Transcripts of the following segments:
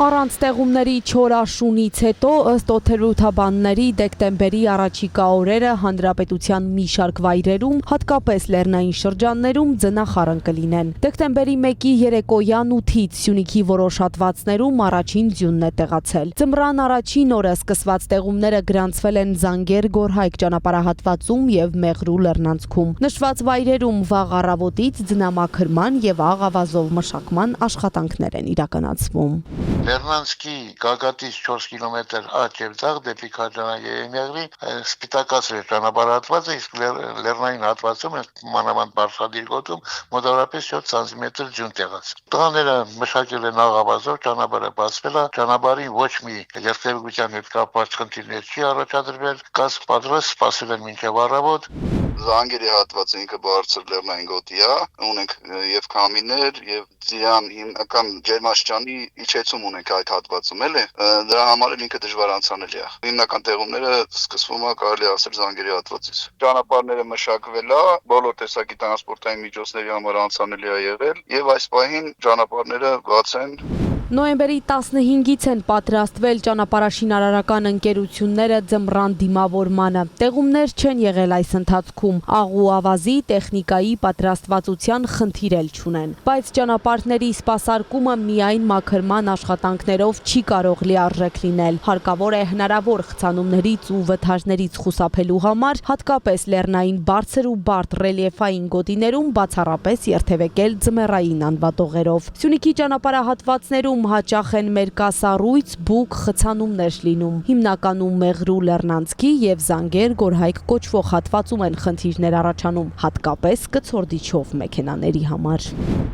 Առանց տեղումների չոր աշունից հետո ըստ օդերութաբանների դեկտեմբերի առաջիկա օրերը հանրապետության մի շարք վայրերում, հատկապես լեռնային շրջաններում ձնախառն կլինեն։ Դեկտեմբերի 1-ի երեկոյան 8-ից Սյունիքի որոշ հատվածներում առաջին ձյունն է տեղացել։ Ձմռան առաջին օրը սկսված տեղումները գրանցվել են Զանգեր Գորհայք ճանապարհահատվածում եւ Մեղրու լեռնանցքում։ Նշված վայրերում վաղ առավոտից ձնամաքրման եւ աղավազով մշակման աշխատանքներ են իրականացվում։ Լեռնանցքի Գագաթից 4 կիլոմետր աջ եւ ձախ դեպի Քաջանա Երեմիաղի սպիտակացրել ճանապարհատվածը, իսկ լեռնային հատվածում մանավանդ Բարսադիր գոտում մոտավորապես 7 սանտիմետր ձյուն տեղացել։ Տղաները մշակել են աղավազով, ճանապարհը բացվել է, ճանապարհին ոչ մի երթևեկության հետ կապված խնդիրներ չի առաջադրվել, կաս պատրաստ սպասել են մինչև առավոտ։ Զանգերի հատվածը ինքը բարձր լեռնային գոտի է, ունենք եւ քամիներ եւ ձյան հիմնական ջերմաշրջանի իջեցում ունենք այդ հատվածում էլի, դրա համար էլ ինքը դժվար անցանելի է։ Հիմնական տեղումները սկսվում է կարելի ասել Զանգերի հատվածից։ Ճանապարհները մշակվել է, բոլոր տեսակի տրանսպորտային միջոցների համար անցանելի է եղել եւ այս պահին ճանապարհները բաց են։ Նոյեմբերի 15-ից են պատրաստվել ճանապարհաշինարարական ընկերությունները ձմռան դիմավորմանը։ Տեղումներ չեն եղել այս ընթացքում, աղու ավազի տեխնիկայի պատրաստվածության խնդիր էլ չունեն։ Բայց ճանապարհների սպասարկումը միայն մաքրման աշխատանքներով չի կարող լիարժեք լինել։ Հարկավոր է հնարավոր խցանումներից ու վթարներից խուսափելու համար, հատկապես լեռնային բարձր ու բարդ ռելիեֆային գոտիներում բացառապես երթևեկել ձմեռային անվատողերով։ Սյունիքի ճանապարհահատվածներում հաճախ են մերկասառույց բուկ խցանումներ լինում։ Հիմնականում Մեղրու լեռնանցքի եւ Զանգեր Գորհայք կոչվող հատվածում են խնդիրներ առաջանում, հատկապես կցորդիչով մեքենաների համար։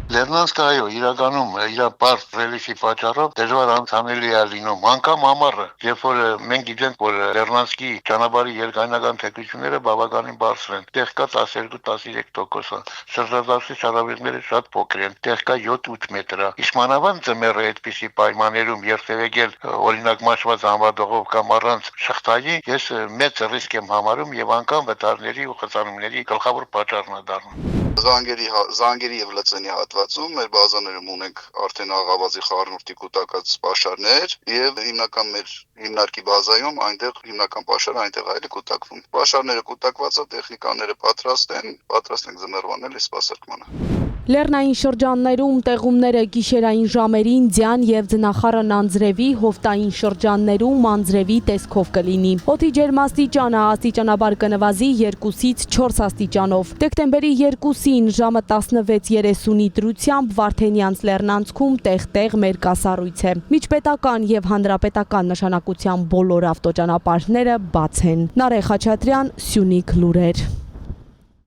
Լեռնանցքը այո, իրականում իր բարդ ռելիեֆի պատճառով դժվար անցանելի է լինում, անգամ ամառը, երբ որ մենք գիտենք, որ Լեռնանցքի ճանապարհի երկայնական թեքությունները բավականին բարձր են։ Տեղ կա 12-13%, շրջադարձի շարավիղները շատ փոքր են, տեղ կա 7-8 մետր։ Իսկ մանավանդ ձմեռը այդպիսի պայմաններում երթևեկել օրինակ մաշված անվադողով կամ առանց շղթայի, ես մեծ ռիսկ եմ համարում եւ անգամ վտարների ու խցանումների գլխավոր պատճառն է դառնում։ Զանգերի եւ Լծենի հատվածում մեր բազաներում ունենք արդեն աղավազի խառնուրդի կուտակած պաշարներ եւ հիմնական մեր հիմնարկի բազայում այնտեղ հիմնական պաշարը այնտեղ այլ է կուտակվում։ Պաշարները կուտակված է, տեխնիկաները պատրաստ ենք ձմեռվան էլի սպասարկմանը։ Լեռնային շրջաններում տեղումները գիշերային ժամերին ձյան եւ ձնախառն անձրևի, հովտային շրջաններում անձրևի տեսքով կլինի։ Օդի ջերմաստիճանը աստիճանաբար կնվազի 2-ից 4 աստիճանով։ Դեկտեմբերի 2-ին ժամը 16:30-ի դրությամբ Վարդենյանց լեռնանցքում տեղ-տեղ մերկասառույց է։ Միջպետական եւ հանրապետական նշանակության բոլոր ավտոճանապարհները բաց են։ Նարեկ Խաչատրյան, Սյունիք լուրեր։